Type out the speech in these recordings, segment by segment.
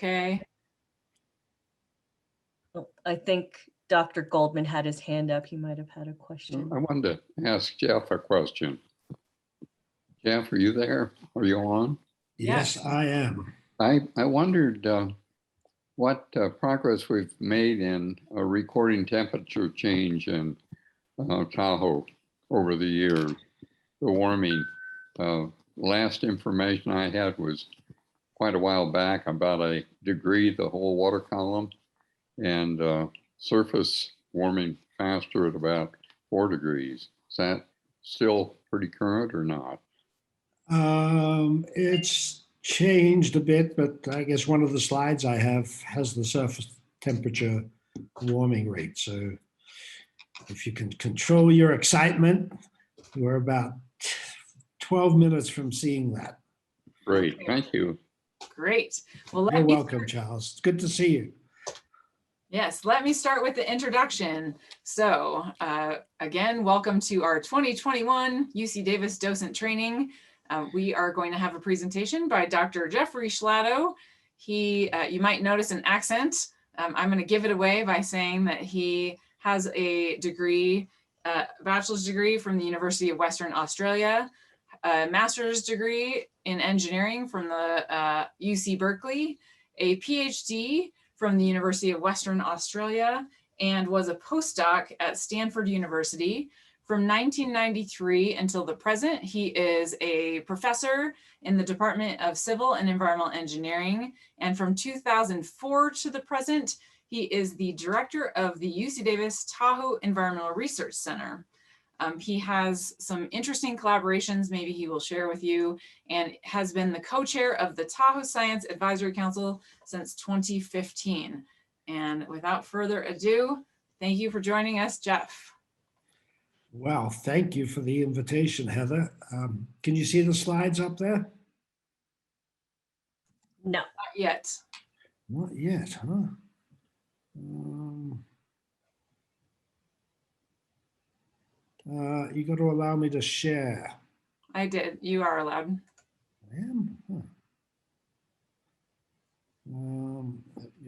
Okay. Oh, I think Dr. Goldman had his hand up. He might have had a question. I wanted to ask Jeff a question. Jeff, are you there? Are you on? Yes, I am. I wondered what progress we've made in recording temperature change in Tahoe over the years, the warming. Last information I had was quite a while back, about a degree the whole water column, and surface warming faster at about 4 degrees. Is that still pretty current or not? It's changed a bit, but I guess one of the slides I have has the surface temperature warming rate. So if you can control your excitement, we're about 12 minutes from seeing that. Great, thank you. Great. Well, You're welcome, Charles. It's good to see you. Yes, let me start with the introduction. So again, welcome to our 2021 UC Davis Docent Training. We are going to have a presentation by Dr. Jeffrey Schladow. You might notice an accent. I'm going to give it away by saying that he has a degree, bachelor's degree from the University of Western Australia, a master's degree in engineering from the UC Berkeley, a PhD from the University of Western Australia, and was a postdoc at Stanford University. From 1993 until the present, he is a professor in the Department of Civil and Environmental Engineering. And from 2004 to the present, he is the director of the UC Davis Tahoe Environmental Research Center. He has some interesting collaborations, maybe he will share with you, and has been the co-chair of the Tahoe Science Advisory Council since 2015. And without further ado, thank you for joining us, Jeff. Well, thank you for the invitation, Heather. Can you see the slides up there? No. Not yet. Not yet, huh? You got to allow me to share. I did. You are allowed. I am? Huh.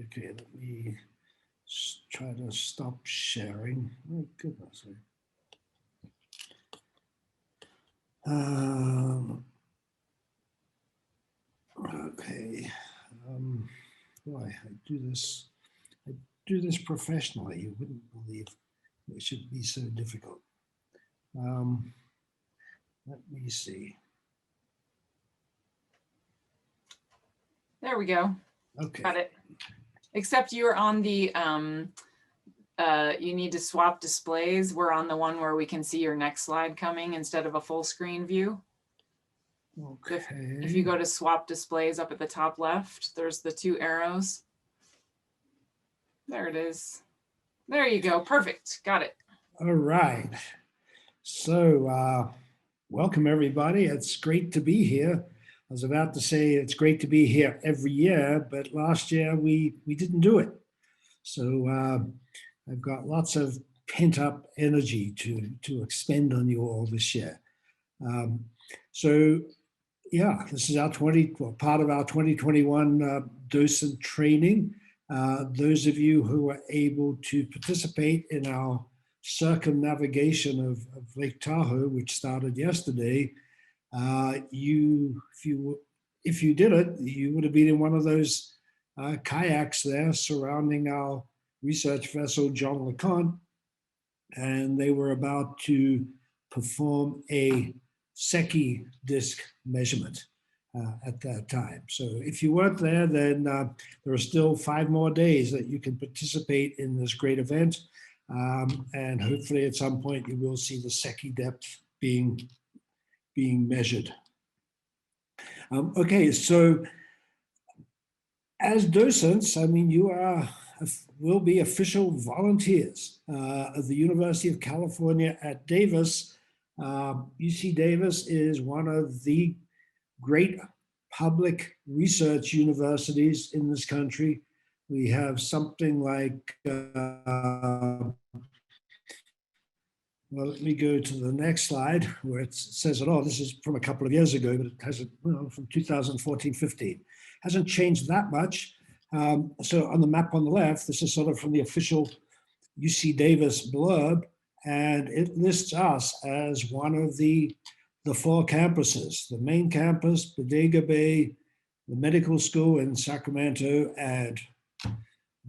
Okay, let me try to stop sharing. Oh, goodness. Okay. Boy, I do this professionally. You wouldn't believe it should be so difficult. Let me see. There we go. Okay. Got it. Except you're on the, you need to swap displays. We're on the one where we can see your next slide coming instead of a full screen view. Okay. If you go to swap displays up at the top left, there's the 2 arrows. There it is. There you go. Perfect. Got it. All right. So welcome, everybody. It's great to be here. I was about to say it's great to be here every year, but last year we didn't do it. So I've got lots of pent-up energy to expend on you all this year. So yeah, this is our part of our 2021 docent training. Those of you who are able to participate in our circumnavigation of Lake Tahoe, which started yesterday, if you did it, you would have been in one of those kayaks there surrounding our research vessel, John LeConte, and they were about to perform a Secchi disk measurement at that time. So if you weren't there, then there are still 5 more days that you can participate in this great event. And hopefully at some point you will see the Secchi depth being measured. Okay, so as docents, I mean, you will be official volunteers of the University of California at Davis. UC Davis is one of the great public research universities in this country. We have something like, well, let me go to the next slide where it says it all. This is from a couple of years ago, but it has, from 2014-15. Hasn't changed that much. So on the map on the left, this is sort of from the official UC Davis blurb, and it lists us as one of the 4 campuses: the main campus, Bodega Bay, the medical school in Sacramento, and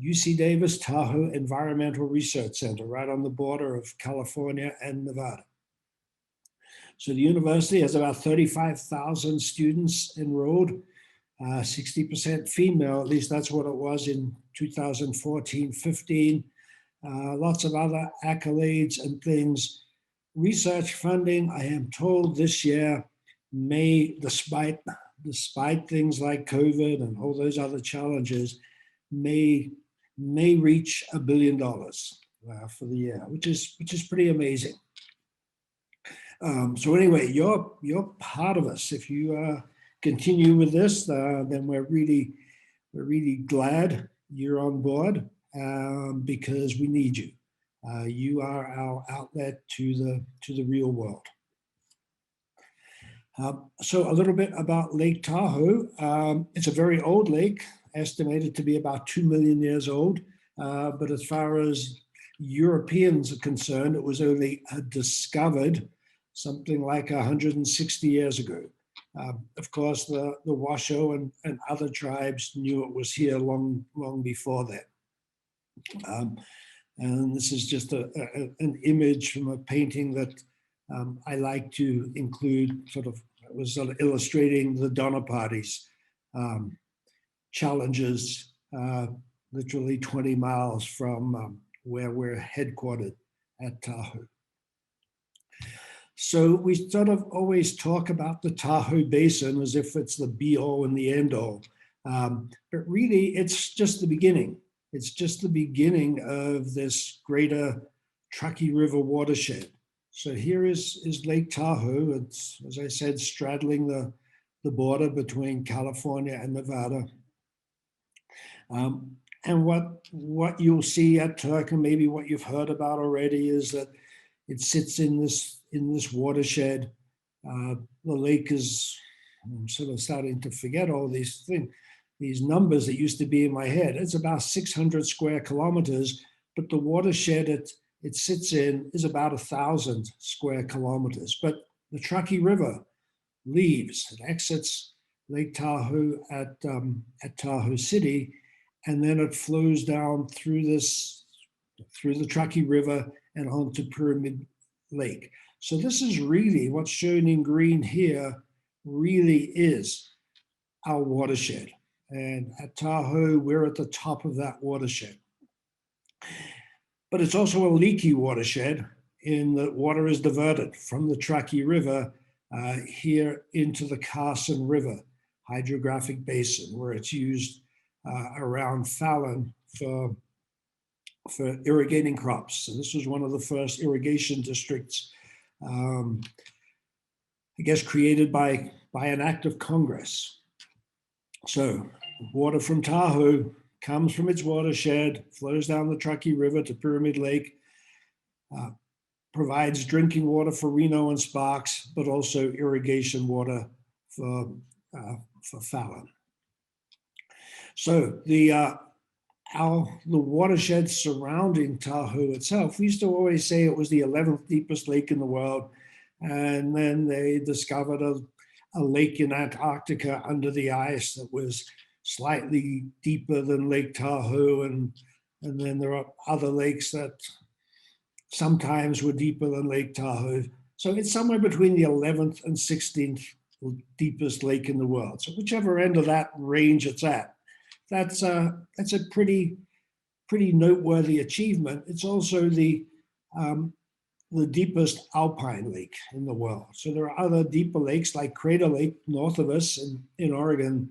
UC Davis Tahoe Environmental Research Center, right on the border of California and Nevada. So the university has about 35,000 students enrolled, 60% female, at least that's what it was in 2014-15. Lots of other accolades and things. Research funding, I am told this year may, despite things like COVID and all those other challenges, may reach $1 billion for the year, which is pretty amazing. So anyway, you're part of us. If you continue with this, then we're really glad you're on board, because we need you. You are our outlet to the real world. So a little bit about Lake Tahoe. It's a very old lake, estimated to be about 2 million years old. But as far as Europeans are concerned, it was only discovered something like 160 years ago. Of course, the Washoe and other tribes knew it was here long before that. And this is just an image from a painting that I like to include, sort of illustrating the Donner Party's challenges, literally 20 miles from where we're headquartered at Tahoe. So we sort of always talk about the Tahoe Basin as if it's the be-all and the end-all. But really, it's just the beginning. It's just the beginning of this greater Truckee River watershed. So here is Lake Tahoe. It's, as I said, straddling the border between California and Nevada. And what you'll see at Turk, and maybe what you've heard about already, is that it sits in this watershed. The lake is, I'm sort of starting to forget all these things, these numbers that used to be in my head. It's about 600 square kilometers, but the watershed it sits in is about 1,000 square kilometers. But the Truckee River leaves, it exits Lake Tahoe at Tahoe City, and then it flows down through the Truckee River and onto Pyramid Lake. So this is really, what's shown in green here really is our watershed. And at Tahoe, we're at the top of that watershed. But it's also a leaky watershed, in that water is diverted from the Truckee River here into the Carson River hydrographic basin, where it's used around Fallon for irrigating crops. So this was one of the first irrigation districts, I guess, created by an act of Congress. So water from Tahoe comes from its watershed, flows down the Truckee River to Pyramid Lake, provides drinking water for Reno and Sparks, but also irrigation water for Fallon. So the watershed surrounding Tahoe itself, we used to always say it was the 11th deepest lake in the world. And then they discovered a lake in Antarctica under the ice that was slightly deeper than Lake Tahoe. And then there are other lakes that sometimes were deeper than Lake Tahoe. So it's somewhere between the 11th and 16th deepest lake in the world. So whichever end of that range it's at, that's a pretty noteworthy achievement. It's also the deepest alpine lake in the world. So there are other deeper lakes like Crater Lake north of us in Oregon.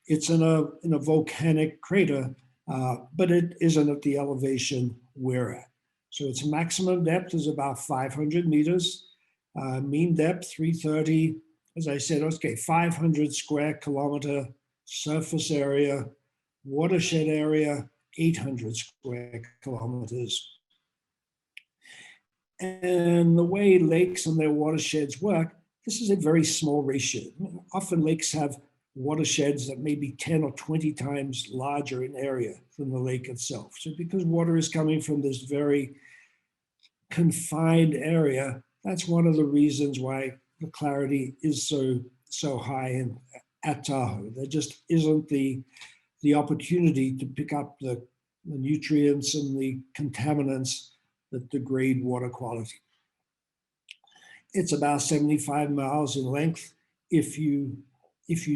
It's in a volcanic crater, but it isn't at the elevation we're at. So its maximum depth is about 500 meters, mean depth 330. As I said, okay, 500 square kilometer surface area, watershed area, 800 square kilometers. And the way lakes and their watersheds work, this is a very small ratio. Often lakes have watersheds that may be 10 or 20 times larger in area than the lake itself. So because water is coming from this very confined area, that's one of the reasons why the clarity is so high at Tahoe. There just isn't the opportunity to pick up the nutrients and the contaminants that degrade water quality. It's about 75 miles in length if you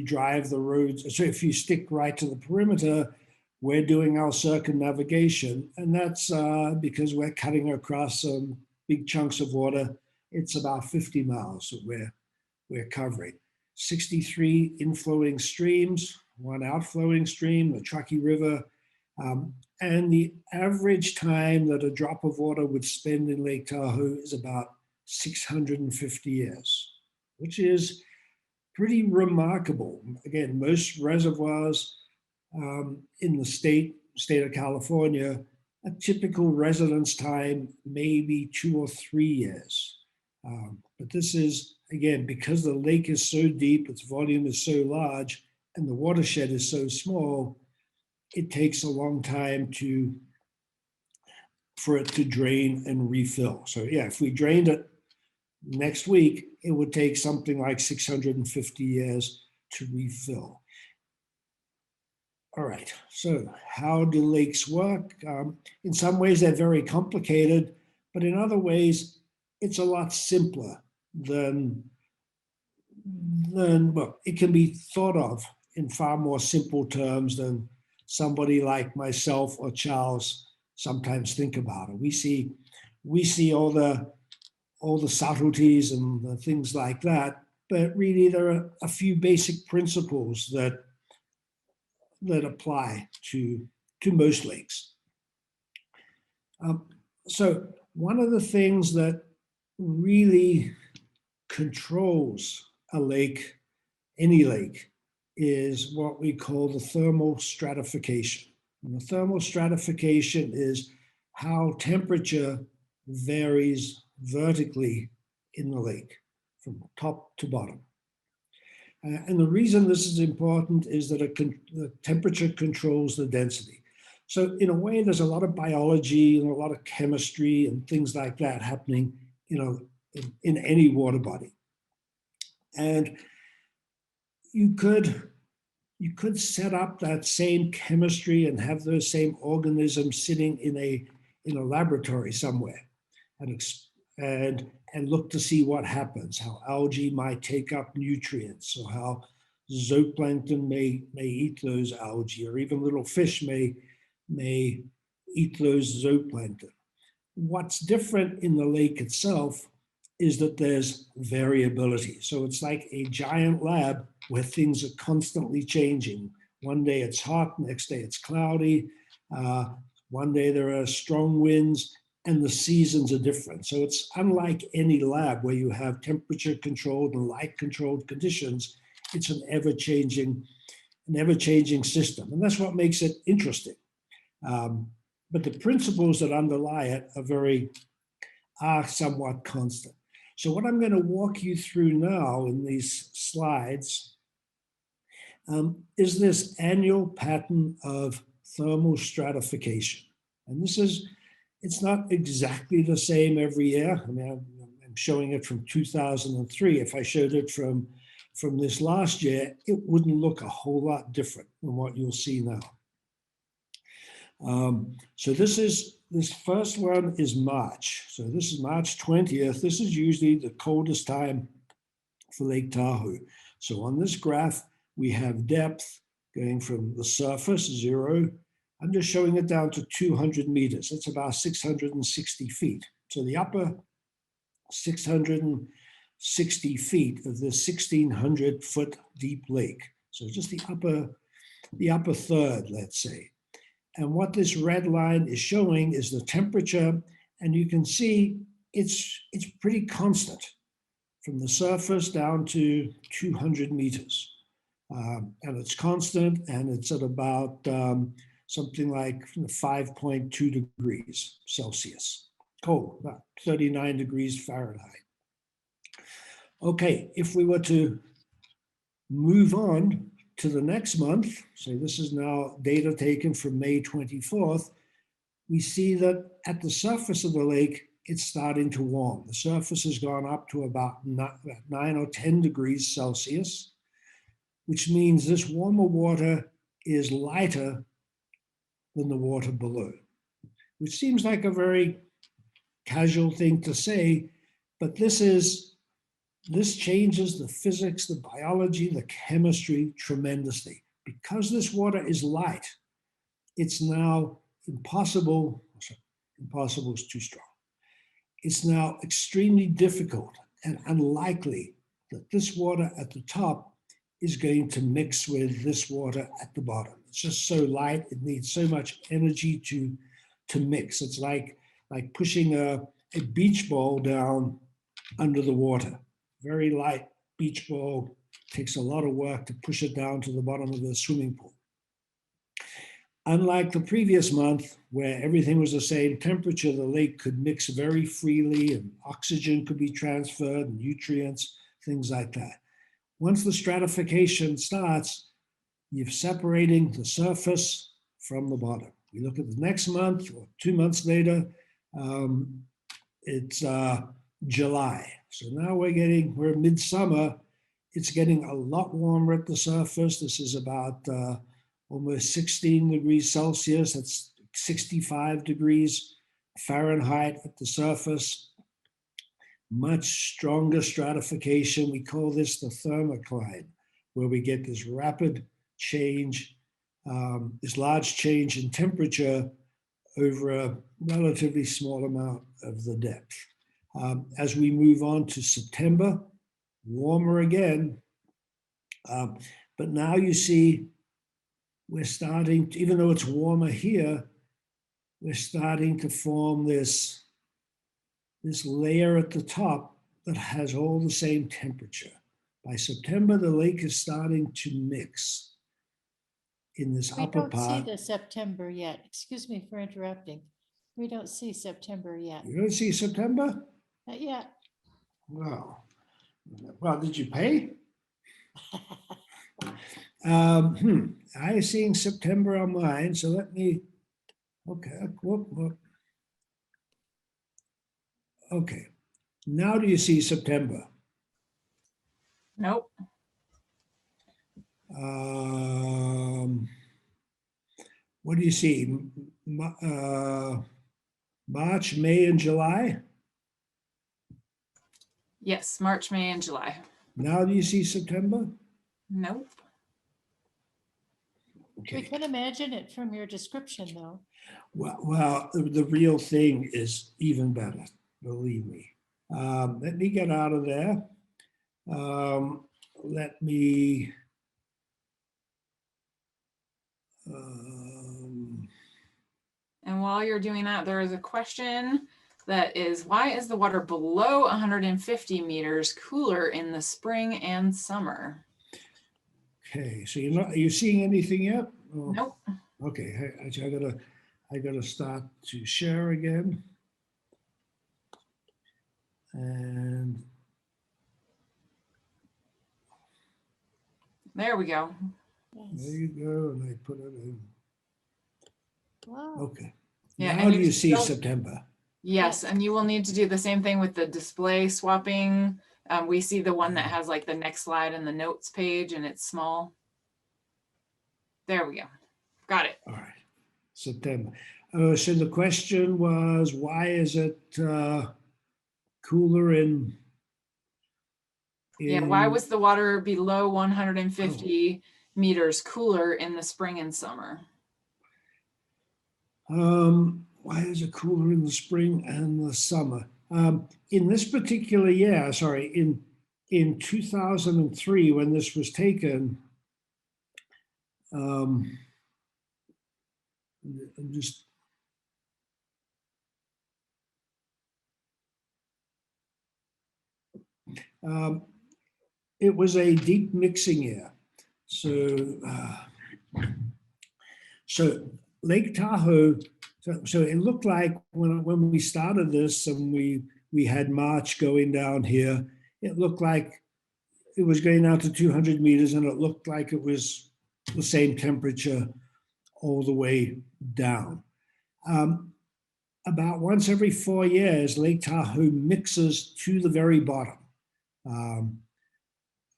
drive the roads. So if you stick right to the perimeter, we're doing our circumnavigation, and that's because we're cutting across some big chunks of water. It's about 50 miles that we're covering. 63 inflowing streams, one outflowing stream, the Truckee River, and the average time that a drop of water would spend in Lake Tahoe is about 650 years, which is pretty remarkable. Again, most reservoirs in the state of California, a typical residence time may be 2 or 3 years. But this is, again, because the lake is so deep, its volume is so large, and the watershed is so small, it takes a long time for it to drain and refill. So yeah, if we drained it next week, it would take something like 650 years to refill. All right, so how do lakes work? In some ways, they're very complicated, but in other ways, it's a lot simpler than well, it can be thought of in far more simple terms than somebody like myself or Charles sometimes think about it. We see all the subtleties and the things like that, but really there are a few basic principles that apply to most lakes. So one of the things that really controls a lake, any lake, is what we call the thermal stratification. And the thermal stratification is how temperature varies vertically in the lake from top to bottom. And the reason this is important is that the temperature controls the density. So in a way, there's a lot of biology and a lot of chemistry and things like that happening, in any water body. And you could set up that same chemistry and have those same organisms sitting in a laboratory somewhere and look to see what happens, how algae might take up nutrients, or how zooplankton may eat those algae, or even little fish may eat those zooplankton. What's different in the lake itself is that there's variability. So it's like a giant lab where things are constantly changing. One day it's hot, next day it's cloudy. One day there are strong winds, and the seasons are different. So it's unlike any lab where you have temperature controlled and light controlled conditions. It's an ever-changing system. And that's what makes it interesting. But the principles that underlie it are somewhat constant. So what I'm going to walk you through now in these slides is this annual pattern of thermal stratification. And it's not exactly the same every year. I mean, I'm showing it from 2003. If I showed it from this last year, it wouldn't look a whole lot different than what you'll see now. So this first one is March. So this is March 20th. This is usually the coldest time for Lake Tahoe. So on this graph, we have depth going from the surface, 0. I'm just showing it down to 200 meters. That's about 660 feet. So the upper 660 feet of this 1,600 foot deep lake. So just the upper third, let's say. And what this red line is showing is the temperature, and you can see it's pretty constant from the surface down to 200 meters. And it's constant, and it's at about something like 5.2 degrees Celsius. Cold, about 39 degrees Fahrenheit. Okay, if we were to move on to the next month, so this is now data taken from May 24th, we see that at the surface of the lake, it's starting to warm. The surface has gone up to about 9 or 10 degrees Celsius, which means this warmer water is lighter than the water below, which seems like a very casual thing to say, but this changes the physics, the biology, the chemistry tremendously. Because this water is light, it's now impossible is too strong. It's now extremely difficult and unlikely that this water at the top is going to mix with this water at the bottom. It's just so light, it needs so much energy to mix. It's like pushing a beach ball down under the water. Very light beach ball, takes a lot of work to push it down to the bottom of the swimming pool. Unlike the previous month, where everything was the same temperature, the lake could mix very freely and oxygen could be transferred, nutrients, things like that. Once the stratification starts, you're separating the surface from the bottom. We look at the next month or 2 months later, it's July. So now we're midsummer. It's getting a lot warmer at the surface. This is about almost 16 degrees Celsius. That's 65 degrees Fahrenheit at the surface. Much stronger stratification. We call this the thermocline, where we get this rapid change, this large change in temperature over a relatively small amount of the depth. As we move on to September, warmer again. But now you see we're starting, even though it's warmer here, we're starting to form this layer at the top that has all the same temperature. By September, the lake is starting to mix in this We upper don't part. see the September yet. Excuse me for interrupting. We don't see September yet. You don't see September? Not yet. Wow. Well, did you pay? I'm seeing September on mine, so let me, okay, whoop. Okay, now do you see September? Nope. What do you see? March, May, and July? Yes, March, May, and July. Now do you see September? Nope. We Okay. can imagine it from your description, though. Well, the real thing is even better, believe me. Let me get out of there. Let me, And while you're doing that, there is a question that is, why is the water below 150 meters cooler in the spring and summer? okay, so are you seeing anything yet? Oh, Nope. okay, I gotta start to share again. And There we go. there Yes. you go, and I put it in. Wow. Okay. Yeah, Now and do you you see still- September? Yes, and you will need to do the same thing with the display swapping. We see the one that has like the next slide and the notes page, and it's small. There we go. Got it. All right, September. So the question was, why is it cooler in? Yeah, why was the water below 150 meters cooler in the spring and summer? Why is it cooler in the spring and the summer? In this particular year, sorry, in 2003, when this was taken, I'm just, it was a deep mixing year. So Lake Tahoe, so it looked like when we started this and we had March going down here, it looked like it was going down to 200 meters, and it looked like it was the same temperature all the way down. About once every 4 years, Lake Tahoe mixes to the very bottom.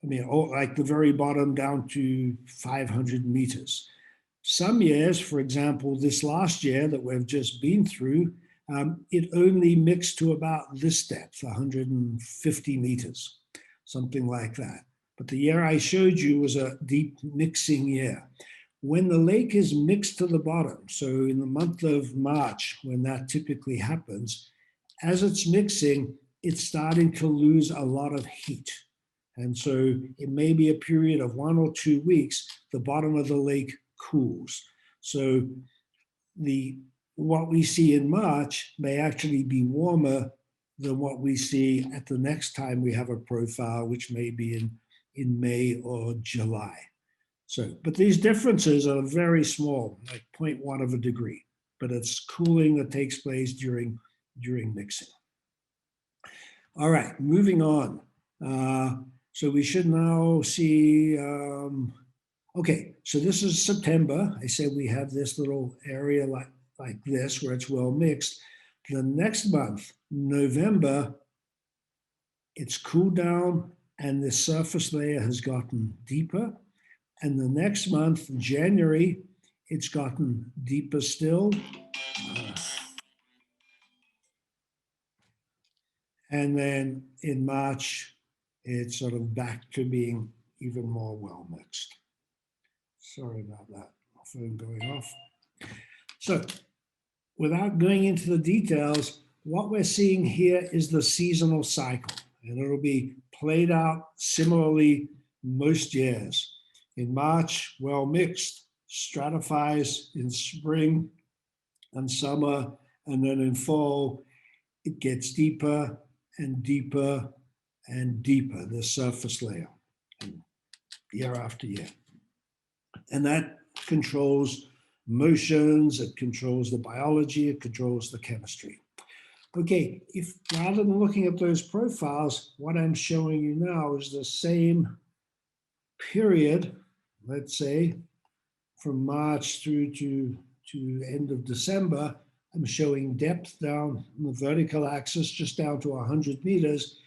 Like the very bottom down to 500 meters. Some years, for example, this last year that we've just been through, it only mixed to about this depth, 150 meters, something like that. But the year I showed you was a deep mixing year. When the lake is mixed to the bottom, so in the month of March, when that typically happens, as it's mixing, it's starting to lose a lot of heat. And so it may be a period of 1 or 2 weeks, the bottom of the lake cools. So what we see in March may actually be warmer than what we see at the next time we have a profile, which may be in May or July. So, but these differences are very small, like 0.1 of a degree, but it's cooling that takes place during mixing. All right, moving on. So we should now see, okay, so this is September. I said we have this little area like this where it's well mixed. The next month, November, it's cooled down and the surface layer has gotten deeper. And the next month, January, it's gotten deeper still. And then in March, it's sort of back to being even more well mixed. Sorry about that, my phone going off. So without going into the details, what we're seeing here is the seasonal cycle, and it'll be played out similarly most years. In March, well mixed, stratifies in spring and summer, and then in fall, it gets deeper and deeper and deeper, the surface layer, year after year. And that controls motions, it controls the biology, it controls the chemistry. Okay, if rather than looking at those profiles, what I'm showing you now is the same period, let's say, from March through to end of December. I'm showing depth down on the vertical axis, just down to 100 meters,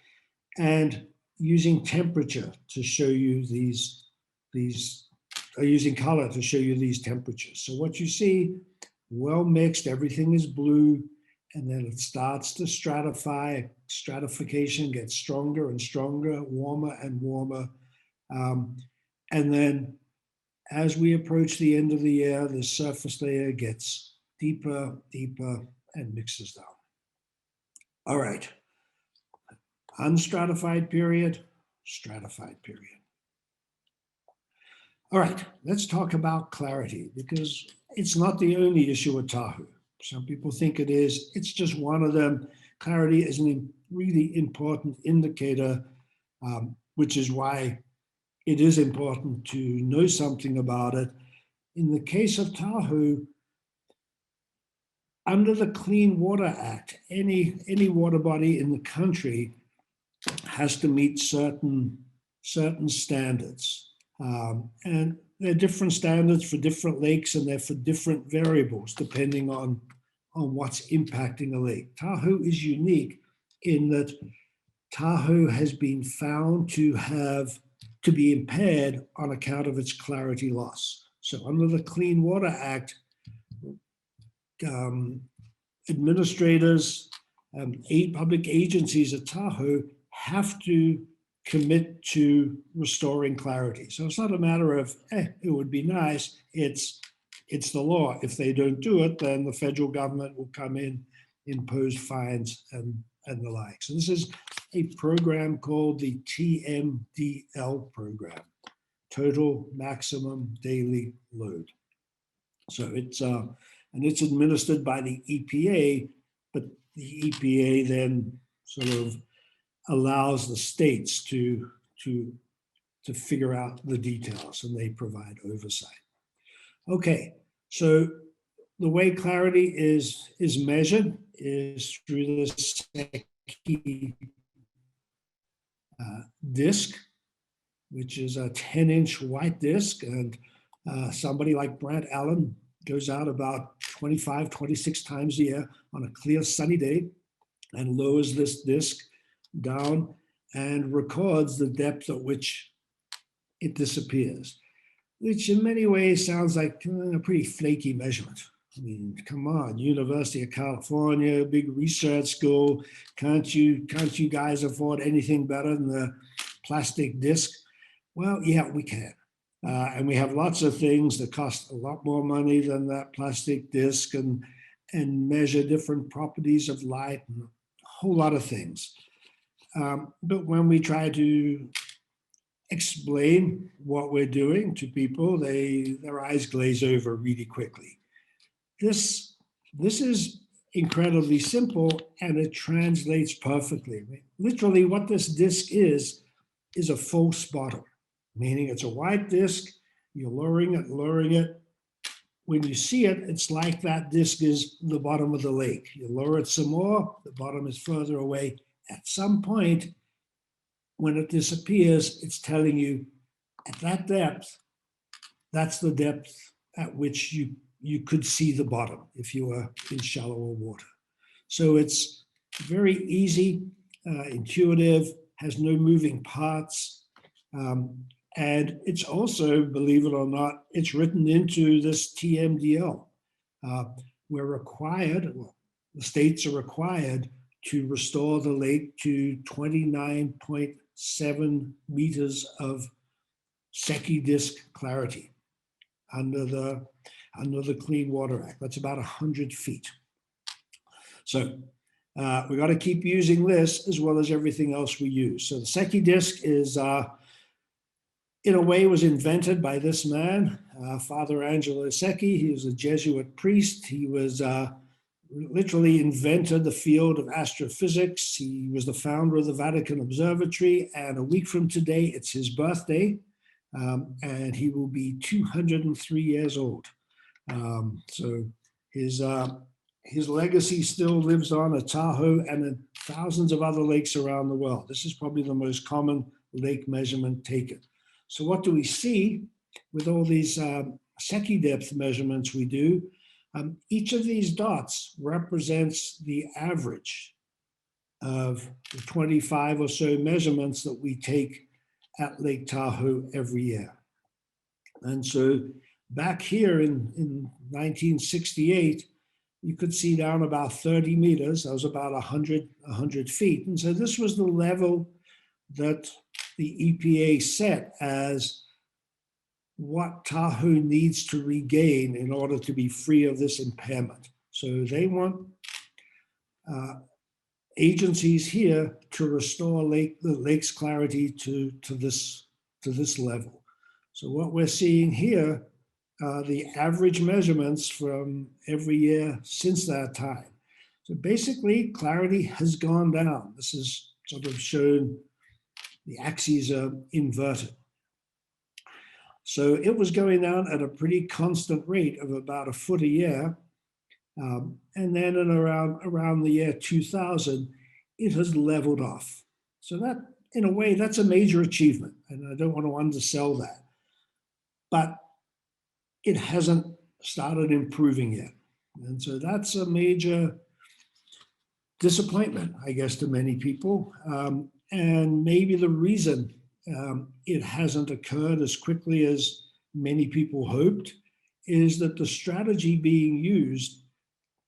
and using temperature to show you using color to show you these temperatures. So what you see, well mixed, everything is blue, and then it starts to stratify. Stratification gets stronger and stronger, warmer and warmer. And then as we approach the end of the year, the surface layer gets deeper, deeper, and mixes down. All right. Unstratified period, stratified period. All right, let's talk about clarity, because it's not the only issue with Tahoe. Some people think it is. It's just one of them. Clarity is a really important indicator, which is why it is important to know something about it. In the case of Tahoe, under the Clean Water Act, any water body in the country has to meet certain standards. And there are different standards for different lakes, and they're for different variables depending on what's impacting a lake. Tahoe is unique in that Tahoe has been found to be impaired on account of its clarity loss. So under the Clean Water Act, administrators, public agencies at Tahoe have to commit to restoring clarity. So it's not a matter of, it would be nice. It's the law. If they don't do it, then the federal government will come in, impose fines and the like. So this is a program called the TMDL program, Total Maximum Daily Load. So it's administered by the EPA, but the EPA then sort of allows the states to figure out the details, and they provide oversight. Okay, so the way clarity is measured is through this Secchi disc, which is a 10-inch white disc, and Somebody like Brant Allen goes out about 25, 26 times a year on a clear sunny day and lowers this disk down and records the depth at which it disappears, which in many ways sounds like a pretty flaky measurement. I mean, come on, University of California, big research school. Can't you guys afford anything better than the plastic disc? Well, yeah, we can. And we have lots of things that cost a lot more money than that plastic disc and measure different properties of light and a whole lot of things. But when we try to explain what we're doing to people, their eyes glaze over really quickly. This is incredibly simple, and it translates perfectly. Literally, what this disc is a full spotter, meaning it's a white disc. You're lowering it. When you see it, it's like that disc is the bottom of the lake. You lower it some more, the bottom is further away. At some point, when it disappears, it's telling you at that depth, that's the depth at which you could see the bottom if you were in shallower water. So it's very easy, intuitive, has no moving parts. And it's also, believe it or not, it's written into this TMDL. We're required, well, the states are required to restore the lake to 29.7 meters of Secchi disc clarity under the Clean Water Act. That's about 100 feet. So we got to keep using this as well as everything else we use. So the Secchi disc is, in a way, was invented by this man, Father Angelo Secchi. He was a Jesuit priest. He was literally invented the field of astrophysics. He was the founder of the Vatican Observatory. And a week from today, it's his birthday. And he will be 203 years old. So his legacy still lives on at Tahoe and in thousands of other lakes around the world. This is probably the most common lake measurement taken. So what do we see with all these Secchi depth measurements we do? Each of these dots represents the average of the 25 or so measurements that we take at Lake Tahoe every year. And so back here in 1968, you could see down about 30 meters. That was about 100 feet. And so this was the level that the EPA set as what Tahoe needs to regain in order to be free of this impairment. So they want agencies here to restore the lake's clarity to this level. So what we're seeing here are the average measurements from every year since that time. So basically, clarity has gone down. This is sort of shown, the axes are inverted. So it was going down at a pretty constant rate of about a foot a year. And then in around the year 2000, it has leveled off. So that, in a way, that's a major achievement. And I don't want to undersell that. But it hasn't started improving yet. And so that's a major disappointment, I guess, to many people. And maybe the reason it hasn't occurred as quickly as many people hoped is that the strategy being used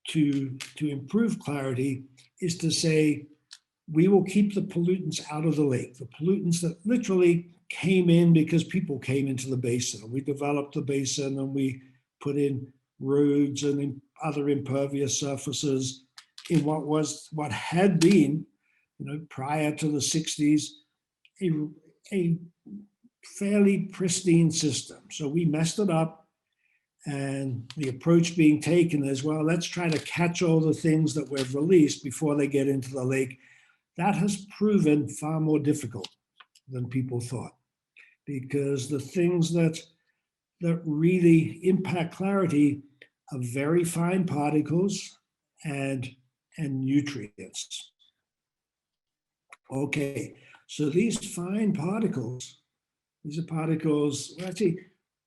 to improve clarity is to say, we will keep the pollutants out of the lake, the pollutants that literally came in because people came into the basin. We developed the basin and we put in roads and in other impervious surfaces in what had been, prior to the 60s, a fairly pristine system. So we messed it up, and the approach being taken is, well, let's try to catch all the things that we've released before they get into the lake. That has proven far more difficult than people thought, because the things that really impact clarity are very fine particles and nutrients. Okay, so these fine particles, these are particles, actually,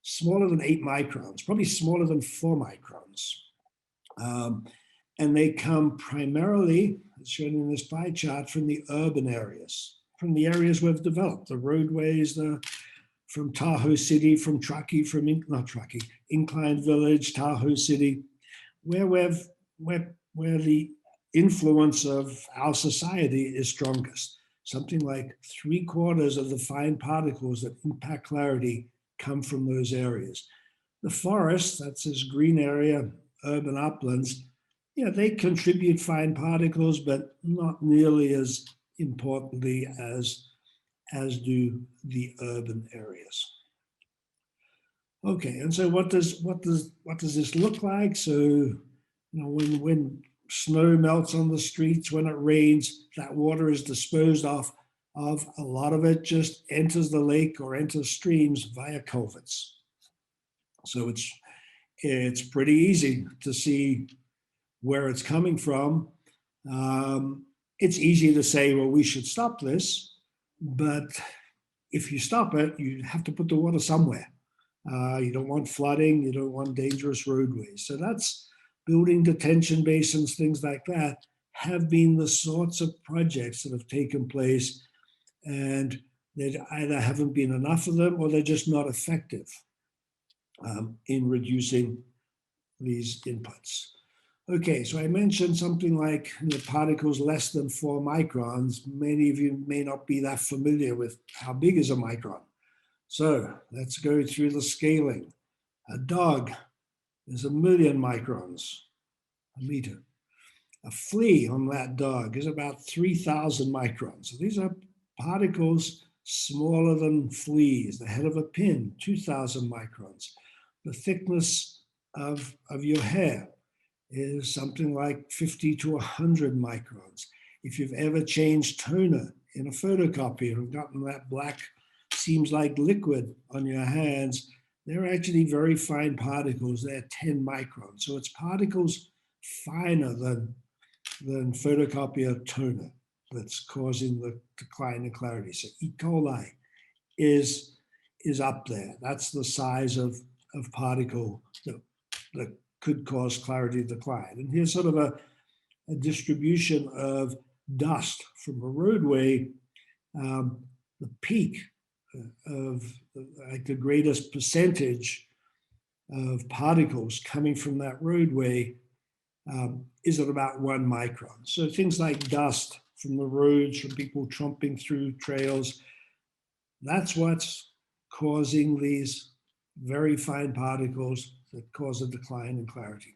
smaller than 8 microns, probably smaller than 4 microns. And they come primarily, as shown in this pie chart, from the urban areas, from the areas we've developed, the roadways, from Tahoe City, from Truckee, Incline Village, Tahoe City, where the influence of our society is strongest. Something like 3/4 of the fine particles that impact clarity come from those areas. The forest, that's this green area, urban uplands, yeah, they contribute fine particles, but not nearly as importantly as do the urban areas. Okay, and so what does this look like? So, you know, when snow melts on the streets, when it rains, that water is disposed of. A lot of it just enters the lake or enters streams via culverts. So it's pretty easy to see where it's coming from. It's easy to say, well, we should stop this, but if you stop it, you have to put the water somewhere. You don't want flooding, you don't want dangerous roadways. So that's building detention basins, things like that, have been the sorts of projects that have taken place, and there either haven't been enough of them or they're just not effective in reducing these inputs. Okay, so I mentioned something like particles less than 4 microns. Many of you may not be that familiar with how big is a micron. So let's go through the scaling. A dog is 1,000,000 microns, a meter. A flea on that dog is about 3,000 microns. So these are particles smaller than fleas. The head of a pin, 2,000 microns. The thickness of your hair is something like 50 to 100 microns. If you've ever changed toner in a photocopier and gotten that black, seems like liquid on your hands, they're actually very fine particles. They're 10 microns. So it's particles finer than photocopier toner that's causing the decline in clarity. So E. coli is up there. That's the size of particle that could cause clarity decline. And here's sort of a distribution of dust from a roadway. The peak of like the greatest percentage of particles coming from that roadway is at about 1 micron. So things like dust from the roads, from people tromping through trails, that's what's causing these very fine particles that cause a decline in clarity.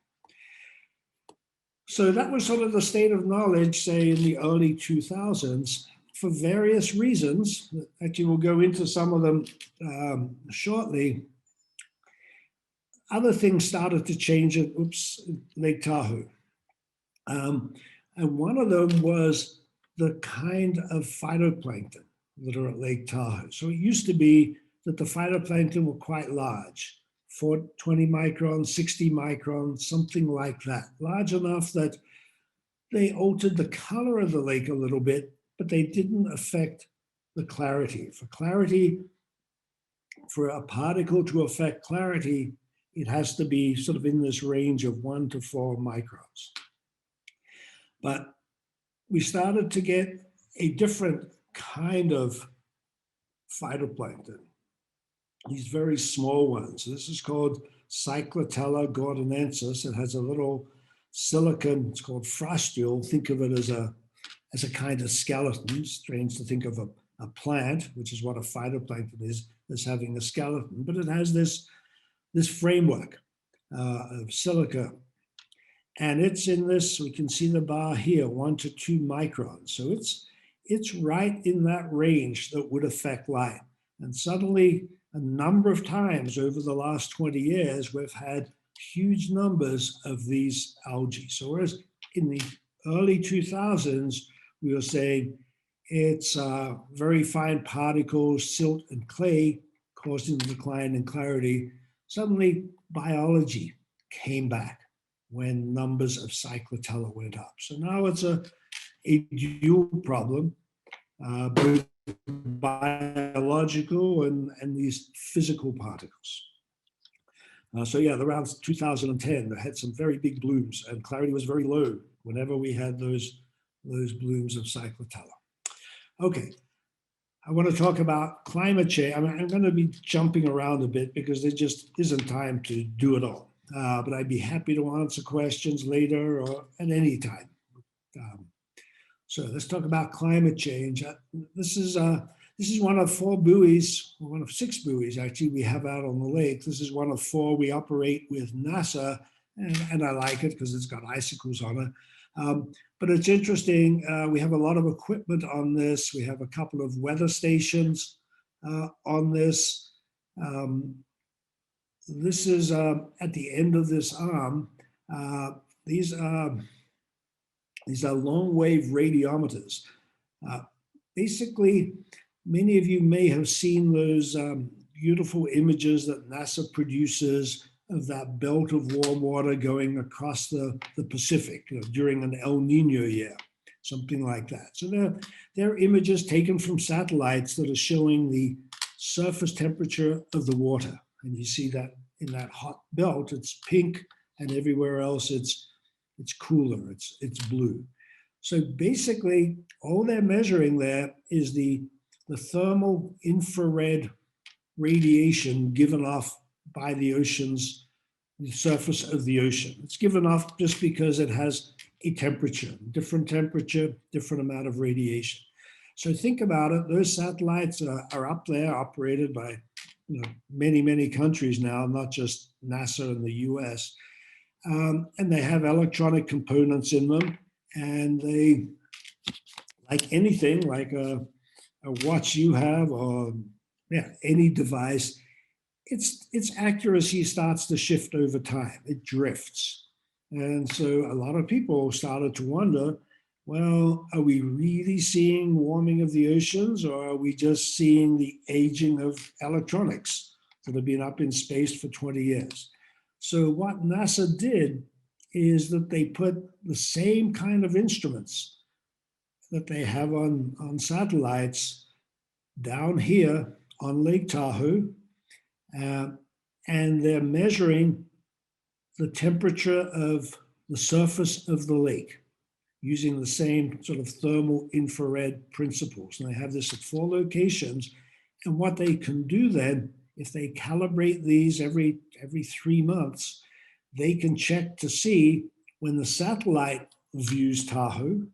So that was sort of the state of knowledge, say in the early 2000s, for various reasons. Actually, we'll go into some of them shortly. Other things started to change at Lake Tahoe. And one of them was the kind of phytoplankton that are at Lake Tahoe. So it used to be that the phytoplankton were quite large, 20 microns, 60 microns, something like that. Large enough that they altered the color of the lake a little bit, but they didn't affect the clarity. For a particle to affect clarity, it has to be sort of in this range of 1 to 4 microns. But we started to get a different kind of phytoplankton, these very small ones. This is called Cyclotella gordonensis. It has a little silicon, it's called frostule. Think of it as a kind of skeleton. Strange to think of a plant, which is what a phytoplankton is, as having a skeleton, but it has this framework of silica. And it's in this, we can see the bar here, 1 to 2 microns. So it's right in that range that would affect light. And suddenly, a number of times over the last 20 years, we've had huge numbers of these algae. So whereas in the early 2000s, we were saying it's very fine particles, silt and clay causing the decline in clarity, suddenly biology came back when numbers of cyclotella went up. So now it's a dual problem, both biological and these physical particles. So yeah, around 2010, they had some very big blooms, and clarity was very low whenever we had those blooms of cyclotala. Okay, I want to talk about climate change. I'm going to be jumping around a bit because there just isn't time to do it all. But I'd be happy to answer questions later or at any time. So let's talk about climate change. This is one of 4 buoys, one of 6 buoys actually we have out on the lake. This is one of 4 we operate with NASA, and I like it because it's got icicles on it. But it's interesting, we have a lot of equipment on this. We have a couple of weather stations on this. This is at the end of this arm. These are long wave radiometers. Basically, many of you may have seen those beautiful images that NASA produces of that belt of warm water going across the Pacific during an El Nino year, something like that. So they're images taken from satellites that are showing the surface temperature of the water. And you see that in that hot belt, it's pink, and everywhere else it's cooler, it's blue. So basically, all they're measuring there is the thermal infrared radiation given off by the ocean's, the surface of the ocean. It's given off just because it has a temperature, different amount of radiation. So think about it, those satellites are up there operated by many, many countries now, not just NASA and the US. And they have electronic components in them, and they, like anything, like a watch you have, or any device, its accuracy starts to shift over time. It drifts. And so a lot of people started to wonder, well, are we really seeing warming of the oceans, or are we just seeing the aging of electronics that have been up in space for 20 years? So what NASA did is that they put the same kind of instruments that they have on satellites down here on Lake Tahoe, and they're measuring the temperature of the surface of the lake using the same sort of thermal infrared principles. And they have this at 4 locations. And what they can do then, if they calibrate these every 3 months, they can check to see when the satellite views Tahoe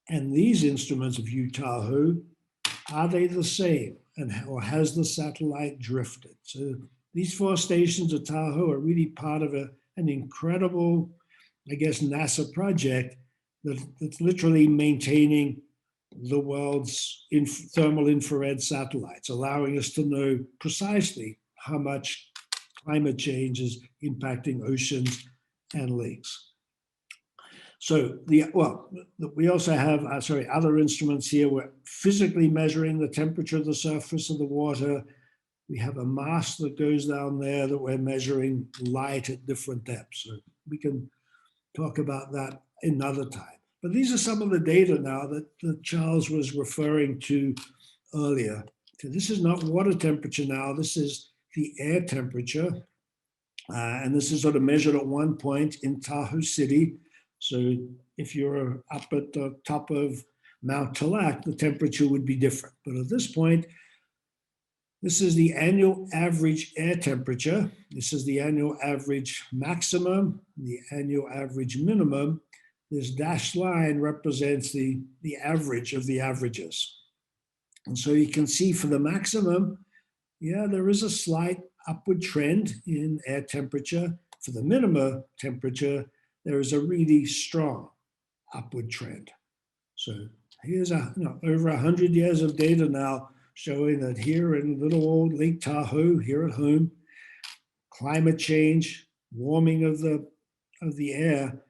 and these instruments view Tahoe, are they the same? Or has the satellite drifted? So these 4 stations at Tahoe are really part of an incredible, I guess, NASA project that's literally maintaining the world's thermal infrared satellites, allowing us to know precisely how much climate change is impacting oceans and lakes. So we also have other instruments here. We're physically measuring the temperature of the surface of the water. We have a mask that goes down there that we're measuring light at different depths. So we can talk about that another time. But these are some of the data now that Charles was referring to earlier. So this is not water temperature now. This is the air temperature. And this is sort of measured at one point in Tahoe City. So if you're up at the top of Mount Tallac, the temperature would be different. But at this point, this is the annual average air temperature. This is the annual average maximum, the annual average minimum. This dashed line represents the average of the averages. And so you can see for the maximum, there is a slight upward trend in air temperature. For the minimum temperature, there is a really strong upward trend. So here's over 100 years of data now showing that here in little old Lake Tahoe, here at home, climate change, warming of the air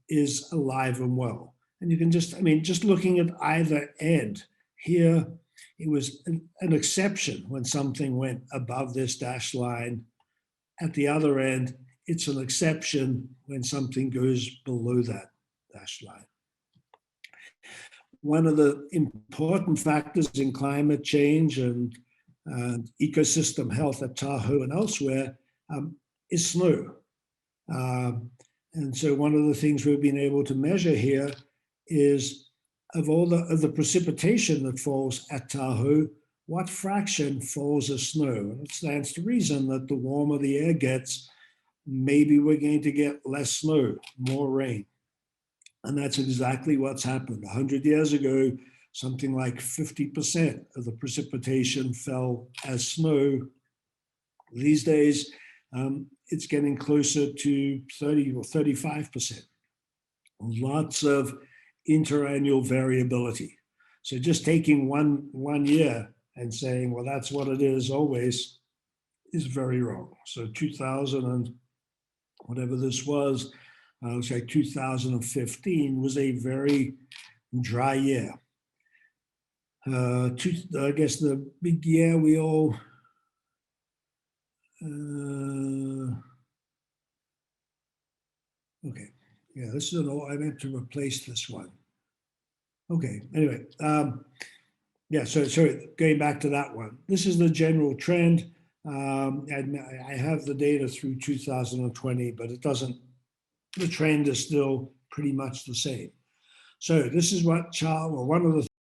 is alive and well. And you can just looking at either end here, it was an exception when something went above this dashed line. At the other end, it's an exception when something goes below that dashed line. One of the important factors in climate change and ecosystem health at Tahoe and elsewhere is snow. And so one of the things we've been able to measure here is of the precipitation that falls at Tahoe, what fraction falls as snow? And it stands to reason that the warmer the air gets, maybe we're going to get less snow, more rain. And that's exactly what's happened. 100 years ago, something like 50% of the precipitation fell as snow. These days, it's getting closer to 30 or 35%. Lots of interannual variability. So just taking one year and saying, well, that's what it is always, is very wrong. So 2000 and whatever this was, let's say 2015 was a very dry year. I guess the big year we all, okay, yeah, this is an old, I meant to replace this one. Okay, anyway, yeah, so going back to that one, this is the general trend. I have the data through 2020, but it doesn't, the trend is still pretty much the same. So this is what one of the